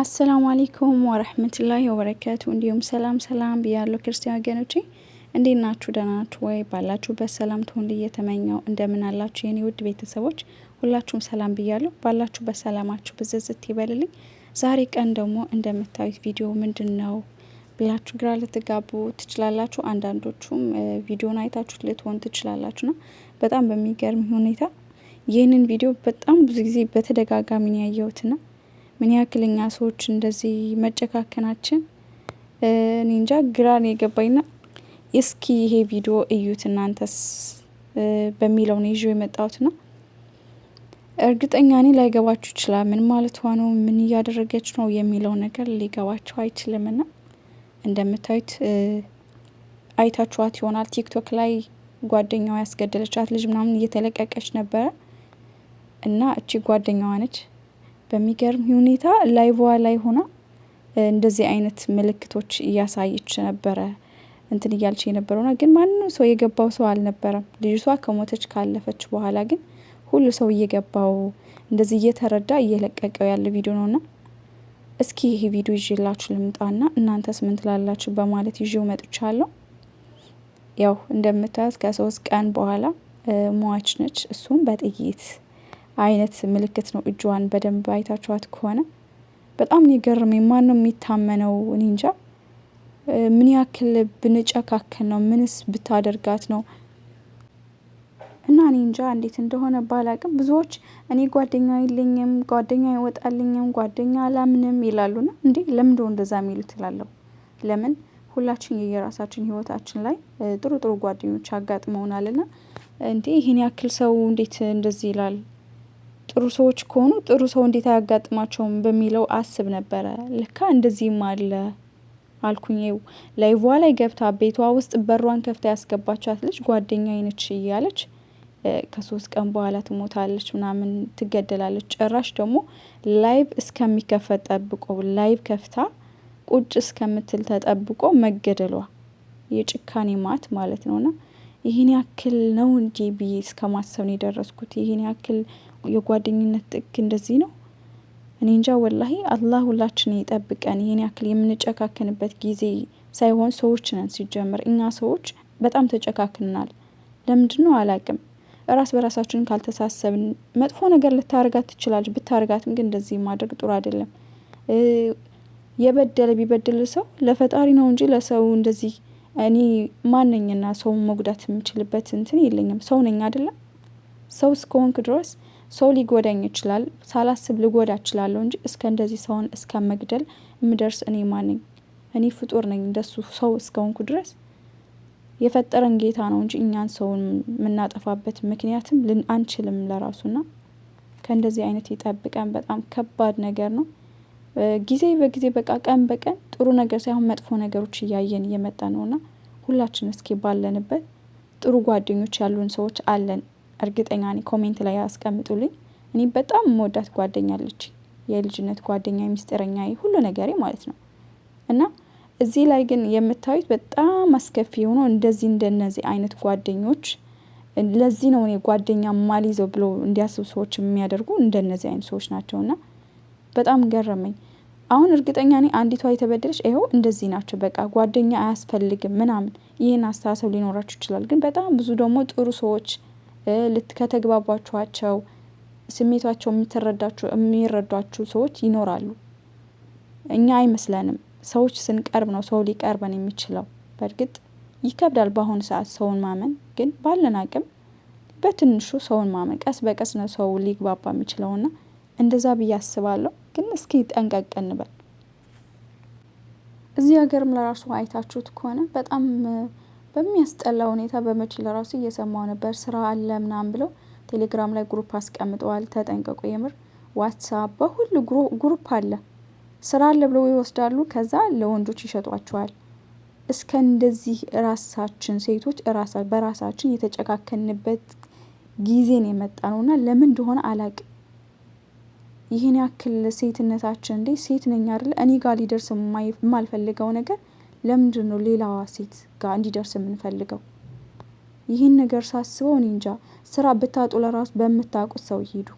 አሰላሙ አለይኩም ወራህመቱላሂ ወበረካቱ። እንዲሁም ሰላም ብያለሁ ክርስቲያን ወገኖቼ፣ እንዴት ናችሁ? ደህና ናችሁ ወይ? ባላችሁበት ሰላም ትሁን እየተመኘው እንደምን አላችሁ የኔ ውድ ቤተሰቦች? ሁላችሁም ሰላም ብያለሁ። ባላችሁበት ሰላማችሁ ብዝዝት ይበልልኝ። ዛሬ ቀን ደግሞ እንደምታዩት ቪዲዮ ምንድነው ብላችሁ ግራ ልትጋቡ ትችላላችሁ። አንዳንዶቹም ቪዲዮን አይታችሁት ልትሆን ትችላላችሁና በጣም በሚገርም ሁኔታ ይህንን ቪዲዮ በጣም ብዙ ጊዜ በተደጋጋሚ ነው ያየሁትና ምን ያክልኛ ሰዎች እንደዚህ መጨካከናችን እኔ እንጃ ግራ ነው የገባኝና እስኪ ይሄ ቪዲዮ እዩት እናንተስ በሚለው ነው ይዤው የመጣሁትና እርግጠኛ ነኝ ላይገባችሁ ይችላል። ምን ማለት ነው፣ ምን እያደረገች ነው የሚለው ነገር ሊገባችሁ አይችልምና እንደምታዩት አይታችኋት ይሆናል። ቲክቶክ ላይ ጓደኛዋ ያስገደለቻት ልጅ ምናምን እየተለቀቀች ነበረ እና እቺ ጓደኛዋ ነች። በሚገርም ሁኔታ ላይቭዋ ላይ ሆና እንደዚህ አይነት ምልክቶች እያሳየች ነበረ እንትን እያልች የነበረውና ግን ማንንም ሰው የገባው ሰው አልነበረም። ልጅቷ ከሞተች ካለፈች በኋላ ግን ሁሉ ሰው እየገባው እንደዚህ እየተረዳ እየለቀቀው ያለ ቪዲዮ ነውና እስኪ ይሄ ቪዲዮ ይዤላችሁ ልምጣና እናንተስ ምን ትላላችሁ በማለት ይዤው መጥቻለሁ። ያው እንደምታዩት ከ3 ቀን በኋላ ሟች ነች። እሱም በጥይት አይነት ምልክት ነው። እጇን በደንብ አይታችኋት ከሆነ በጣም ነው የገረመኝ። ማን ነው የሚታመነው? እኔ እንጃ ምን ያክል ብንጨካከን ነው? ምንስ ብታደርጋት ነው? እና እኔ እንጃ እንዴት እንደሆነ ባላቅም ብዙዎች እኔ ጓደኛ የለኝም፣ ጓደኛ አይወጣልኝም፣ ጓደኛ አላምንም ይላሉና እንዴ ለምን እንደዛ የሚሉት እላለሁ። ለምን ሁላችን የየራሳችን ህይወታችን ላይ ጥሩ ጓደኞች አጋጥመውናልና እንዴ ይሄን ያክል ሰው እንዴት እንደዚህ ይላል? ጥሩ ሰዎች ከሆኑ ጥሩ ሰው እንዴት አያጋጥማቸውም በሚለው አስብ ነበረ። ለካ እንደዚህም አለ አልኩኝ። ላይቭ ላይ ገብታ ቤቷ ውስጥ በሯን ከፍታ ያስገባቻት ልጅ ጓደኛዬ ነች እያለች ከ3 ቀን በኋላ ትሞታለች ምናምን ትገደላለች። ጭራሽ ደግሞ ላይቭ እስከሚከፈት ጠብቆ ላይቭ ከፍታ ቁጭ እስከምትል ተጠብቆ መገደሏ የጭካኔ ማት ማለት ነውና ይሄን ያክል ነው እንጂ ብዬ እስከማሰብ ነው የደረስኩት። ይሄን ያክል የጓደኝነት ጥግ እንደዚህ ነው። እኔ እንጃ ወላሂ አላህ ሁላችንን ይጠብቀን። ይሄን ያክል የምንጨካከንበት ጊዜ ሳይሆን ሰዎች ነን ሲጀምር። እኛ ሰዎች በጣም ተጨካክናል። ለምንድነው አላቅም። ራስ በራሳችን ካልተሳሰብን መጥፎ ነገር ልታርጋት ትችላለች። ብታርጋትም ግን እንደዚህ ማድረግ ጥሩ አይደለም። የበደለ ቢበድል ሰው ለፈጣሪ ነው እንጂ ለሰው እንደዚህ እኔ ማንነኝና ሰው መጉዳት የምችልበት እንትን የለኝም። ሰው ነኝ አይደለም። ሰው እስከሆንክ ድረስ ሰው ሊጎዳኝ ይችላል። ሳላስብ ልጎዳ እችላለሁ እንጂ እስከ እንደዚህ ሰውን እስከ መግደል ምደርስ እኔ ማን ነኝ? እኔ ፍጡር ነኝ። እንደሱ ሰው እስከሆንኩ ድረስ የፈጠረን ጌታ ነው እንጂ እኛን ሰውን የምናጠፋበት ምክንያትም አንችልም ለራሱና ከእንደዚህ አይነት ይጠብቀን። በጣም ከባድ ነገር ነው። ጊዜ በጊዜ በቃ ቀን በቀን ጥሩ ነገር ሳይሆን መጥፎ ነገሮች እያየን እየመጣ ነውና ሁላችን እስኪ ባለንበት ጥሩ ጓደኞች ያሉን ሰዎች አለን እርግጠኛ ነኝ። ኮሜንት ላይ ያስቀምጡልኝ። እኔ በጣም መወዳት ጓደኛ አለች፣ የልጅነት ጓደኛ፣ ሚስጥረኛዬ፣ ሁሉ ነገሬ ማለት ነው። እና እዚህ ላይ ግን የምታዩት በጣም አስከፊ ሆኖ እንደዚህ እንደነዚህ አይነት ጓደኞች ለዚህ ነው እኔ ጓደኛ ማልይዘው ብሎ እንዲያስቡ ሰዎች የሚያደርጉ እንደነዚህ አይነት ሰዎች ናቸውና በጣም ገረመኝ። አሁን እርግጠኛ ነኝ አንዲቷ የተበደለች ይሄው እንደዚህ ናቸው። በቃ ጓደኛ አያስፈልግም ምናምን ይሄን አስተሳሰብ ሊኖራችሁ ይችላል። ግን በጣም ብዙ ደግሞ ጥሩ ሰዎች ከተግባባችኋቸው ስሜታቸው የሚረዷችሁ ሰዎች ይኖራሉ። እኛ አይመስለንም። ሰዎች ስንቀርብ ነው ሰው ሊቀርበን የሚችለው። በእርግጥ ይከብዳል በአሁኑ ሰዓት ሰውን ማመን። ግን ባለን አቅም በትንሹ ሰውን ማመን፣ ቀስ በቀስ ነው ሰው ሊግባባ የሚችለውና እንደዛ ብዬ አስባለሁ። ግን እስኪ ጠንቀቅ እንበል። እዚህ ሀገርም ለራሱ አይታችሁት ከሆነ በጣም በሚያስጠላ ሁኔታ በመቼ ለራሱ እየሰማው ነበር። ስራ አለ ምናምን ብለው ቴሌግራም ላይ ግሩፕ አስቀምጠዋል። ተጠንቀቁ። የምር ዋትስአፕ በሁሉ ግሩፕ አለ። ስራ አለ ብለው ይወስዳሉ። ከዛ ለወንዶች ይሸጧቸዋል። እስከ እንደዚህ ራሳችን ሴቶች በራሳችን የተጨካከንበት ጊዜን የመጣ ነውና ለምን እንደሆነ አላቅም። ይሄን ያክል ሴትነታችን እንዴ ሴት ነኝ አይደል? እኔ ጋር ሊደርስ የማልፈልገው ነገር ለምንድነው ሌላዋ ሴት ጋር እንዲደርስ የምንፈልገው? ይህን ነገር ሳስበው እኔ እንጃ። ስራ ብታጡ ለራሱ በምታውቁት ሰው ይሄዱ።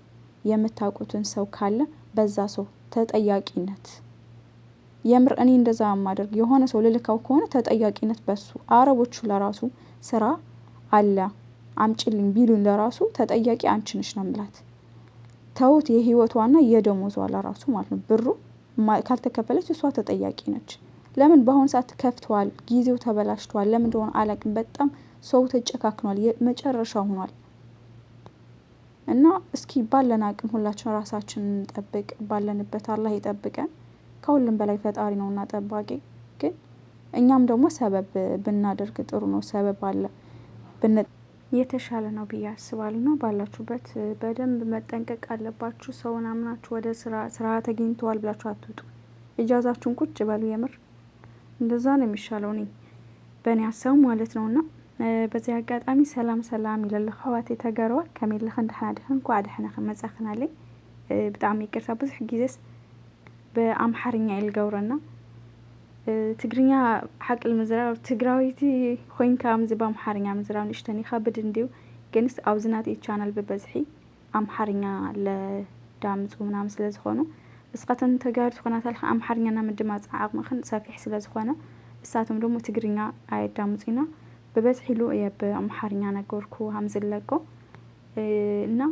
የምታውቁትን ሰው ካለ በዛ ሰው ተጠያቂነት የምር እኔ እንደዛ ማደርግ የሆነ ሰው ልልካው ከሆነ ተጠያቂነት በሱ አረቦቹ ለራሱ ስራ አለ አምጪልኝ ቢሉን ለራሱ ተጠያቂ አንቺ ነሽ ነው ምላት። ተውት የህይወቷና የደሞዟ ለራሱ ማለት ነው ብሩ ካልተከፈለች እሷ ተጠያቂ ነች። ለምን በአሁን ሰዓት ከፍቷል ጊዜው ተበላሽቷል ለምን እንደሆነ አላቅም በጣም ሰው ተጨካክኗል መጨረሻ ሆኗል። እና እስኪ ባለን አቅም ሁላችን ራሳችንን እንጠብቅ ባለንበት አላህ ይጠብቀን። ከሁሉም በላይ ፈጣሪ ነውና ጠባቂ። ግን እኛም ደግሞ ሰበብ ብናደርግ ጥሩ ነው። ሰበብ አለ የተሻለ ነው ብዬ አስባለሁ። ነው ባላችሁበት በደንብ መጠንቀቅ አለባችሁ። ሰውን አምናችሁ ወደ ስራ ተገኝተዋል ብላችሁ አትውጡ። እጃዛችሁን ቁጭ በሉ የምር እንደዛ ነው የሚሻለው እኔ በእኔ ሀሳብ ማለት ነውና። በዚህ አጋጣሚ ሰላም ይለለ ኸዋት የተገረዋ ከመለኸ እንደሐድህን ቋድህና ከመጻኽናለይ በጣም ይቅርታ ብዙ ጊዜስ በአምሐርኛ ይልገውረና ትግርኛ ሓቅል ምዝራብ ትግራዊቲ ኮይንካ ምዝ በአምሐርኛ ምዝራብ ንሽተኒ ከብድ እንዲው ግንስ አውዝናት ቻናል በበዝሒ አምሐርኛ ለዳምጹ ምናምን ስለዝኾኑ እስካተን ተጋር ተኾናታል አምሐርኛና ምድማጽ ዓቅምኽን ሰፊሕ ስለዝኾነ እሳቶም ደግሞ ትግርኛ አይዳምጹና በበዝሒ ሉ በአምሐርኛ ነገርኩ ሀምዝለቆ እና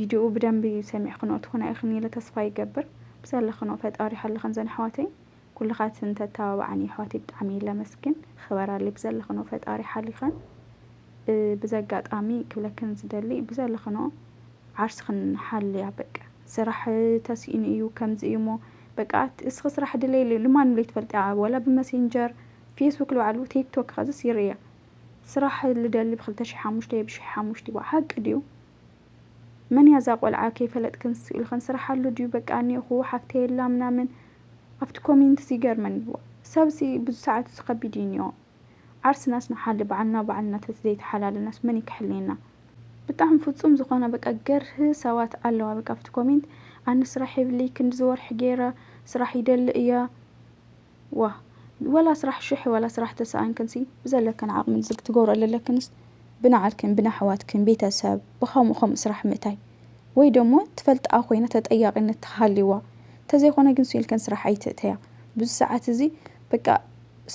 ቪዲዮ በደንብ ሰሚዕክኖ ትኾና ይኽኒ ለተስፋ ይገብር بسالخنو فتاري حل خنزن حواتي كل خاتن تتابعني حواتي بدعمي لمسكن خبر اللي بسالخنو فتاري حل خن بزقات عمي كل كنز دلي بسالخنو عرس خن حل يعبك سرح تسين ايو كمز ايمو بقات اسخص راح دليل لما نليت فلتع ولا بماسنجر فيسبوك لو علو تيك توك خاص سيريا سرح اللي دلي بخلتش حاموشتي بشي حاموشتي وحق ديو من يزاق والعاكي فلت كنسي الخن سرح له ديو بقاني هو حكتي لا منامن افت كومنت سيجر من هو سبسي بساعات سخبي دينيو عرس ناس نحل بعنا تزيد حلال الناس مني كحلينا بتاعهم فتصوم زخونه بقى جره سوات الله بقى افت كومنت عن سرح يبلي كنت زور حجيره سرح يدل ايا ولا سرح شحي ولا سرح تسعين كنسي بزلك كان عقم زق تقور الا لكنس بنعلكن بنحواتكن بيتساب بخم اسرح متاي ወይ ደግሞ ትፈልጥ አኮይና ተጠያቂነት ተሃሊዋ ተዘይኮነ ግን ሲልከን ስራሕ አይተተያ ብዙ ሰዓት እዚ በቃ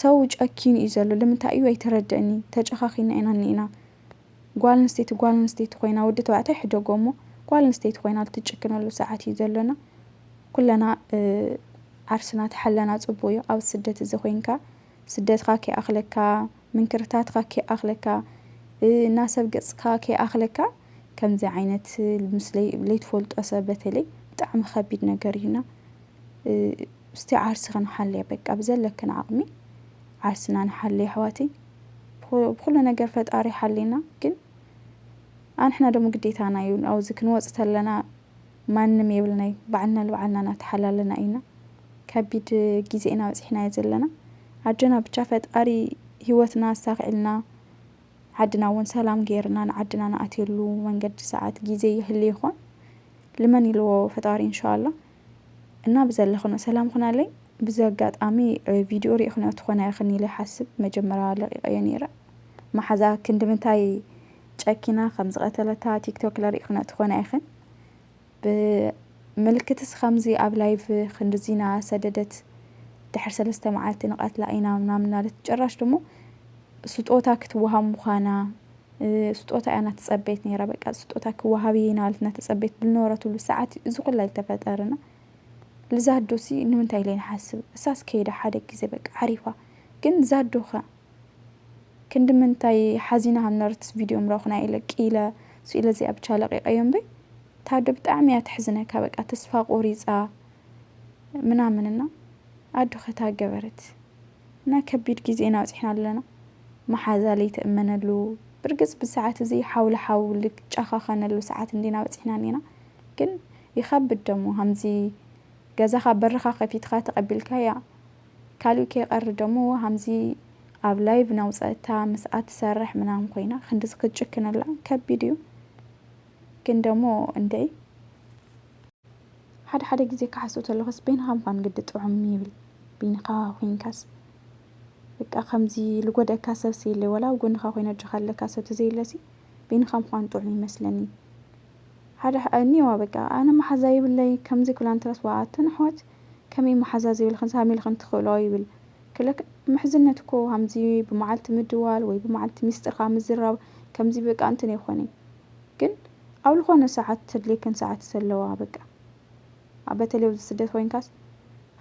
ሰው ጨኪን ይዘሉ ለምንታዩ አይተረደኒ ተጨኻኺና አይናኒና ጓልንስቴት ኮይና ወድ ተባዕታ ይሕደጎሞ ጓልንስቴት ኮይና ልትጭክነሉ ሰዓት ይዘሉና ኩለና ዓርስና ተሐለና ጽቦዮ ኣብ ስደት እዚ ኮይንካ ስደትካ ከኣኽለካ ምንክርታትካ ከኣኽለካ ናሰብ ገጽካ ከኣኽለካ كم زي عينت المسلي ليت فولت أصابته طعم خبيد نجارينا استي عرس خنحلي بك أبزل لك عقمي عرسنا نحلي حواتي بكل نجار فت أري حلينا كن احنا دم قديتنا يون أو زكن وقت لنا ما نمي ولنا بعنا نتحلل لنا أينا كبيد جزئنا وإحنا يزلنا عجنا بشافت أري هوتنا ساقلنا عدنا ونسلام غيرنا عدنا نأتيلو ونقد ساعات جيزي اللي يخون لمن يلو فطاري إن شاء الله إننا بزلخنا سلام خنا لي بزقات أمي فيديو ريخنا تخونا يخني لي حسب مجمرة لغيانيرا ما حزا كنت منتاي تشاكينا 5 قتلتا تيك توك لريخنا تخونا يخن بملكتس 5 أب لايف خندزينا سددت دحر 3 معات نقات لأينا منامنا لتجرش دمو سطوتا كتوها مخانا سطوتا أنا تصبيت نيرا بقى سطوتا كوهابينا لتنا تصبيت بالنورة طول الساعات زقل لا التفترنا لزادوسي إنه من تايلين حاسب أساس كيدا حدك زي بقى عارفة كن زادوخا كند من تاي حزينة هم نرت فيديو مراخنا إلك إلى سئلة زي أبتشالق أيام بي تهدو بتعمية تحزنك بقى تسفاق وريزة مننا أدوخة تاقبرت نا كبير جيزينا وزحنا لنا ما حازالي تأمن له برقص بالساعات زي حول تشخخنا له ساعات ندينا وزحنا كن يخبط دمو همزي جزاخ برخا خفيت خات قبل كيا كالو كي قر دمو همزي أب لايف نوصتها مساعات سرح منام خوينا خندس كتشكنا لا كبيديو كن دمو اندي حد جزي كحسوت اللغس بينها مقان قد تعمي بينها وينكاس بقى خمزي لقد كاسب سيلي ولا وقن خوينا جخل كاسب تزي لسي بين خم خان طعمي مثلني هذا أني وبقى أنا ما حزايب اللي كمزي كلان ترس وعاتن حوت كمي محزازي والخن سامي الخن تخلو يبل كلك محزنتكو همزي بمعلت مدوال وي بمعلت ميستر خامز الراب كمزي بقى أنتني يخوني كن أول خونه ساعات تدليكن ساعات سلوا بقى عبتلي وزسدت وين كاس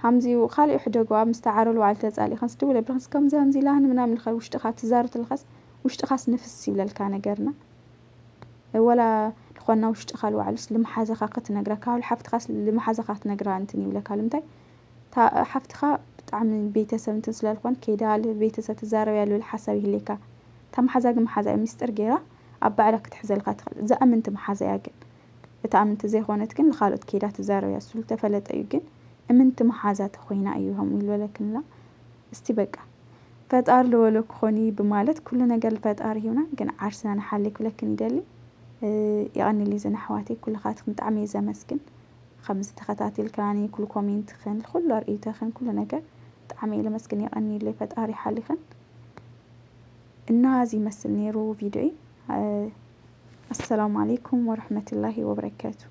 همزي وخالي حدقوا مستعارلوا على تزالي خنس دولة بخنس كم زي همزي لهن منام الخل واشتخات زارت الخس واشتخاس نفسي ولا كان جرنا ولا خنا واشتخالوا على سلم حاجة خاقت نجرا كاول حفت خاص لما حاجة خاقت نجرا أنتني ولا كلمتي تا حفت خا بتعمل بيتسم تنسل الخوان كيدا البيتسم تزاروا يالو الحسابي هليكا تم حزاق محازا مستر جيرا أبا عليك تحزل قاتل زأمنت محازا ياجن تأمنت زي خوانتكن لخالد كيدا تزاروا يا سول تفلت أيجن أمنت محازات خوينا أيهم ولكن لا استبقى فتار لو خوني بمالت كل نجر فتار هنا جن عرسنا نحلك ولكن يدلي يعني اللي زين حواتي كل خاتم تعمي زي مسكن 5 خطات الكاني كل كومنت خن كل رأيته خن كل نجر تعمي لمسكن يعني اللي فتاري حالي خن النازي مثل نيرو فيديوي السلام عليكم ورحمة الله وبركاته.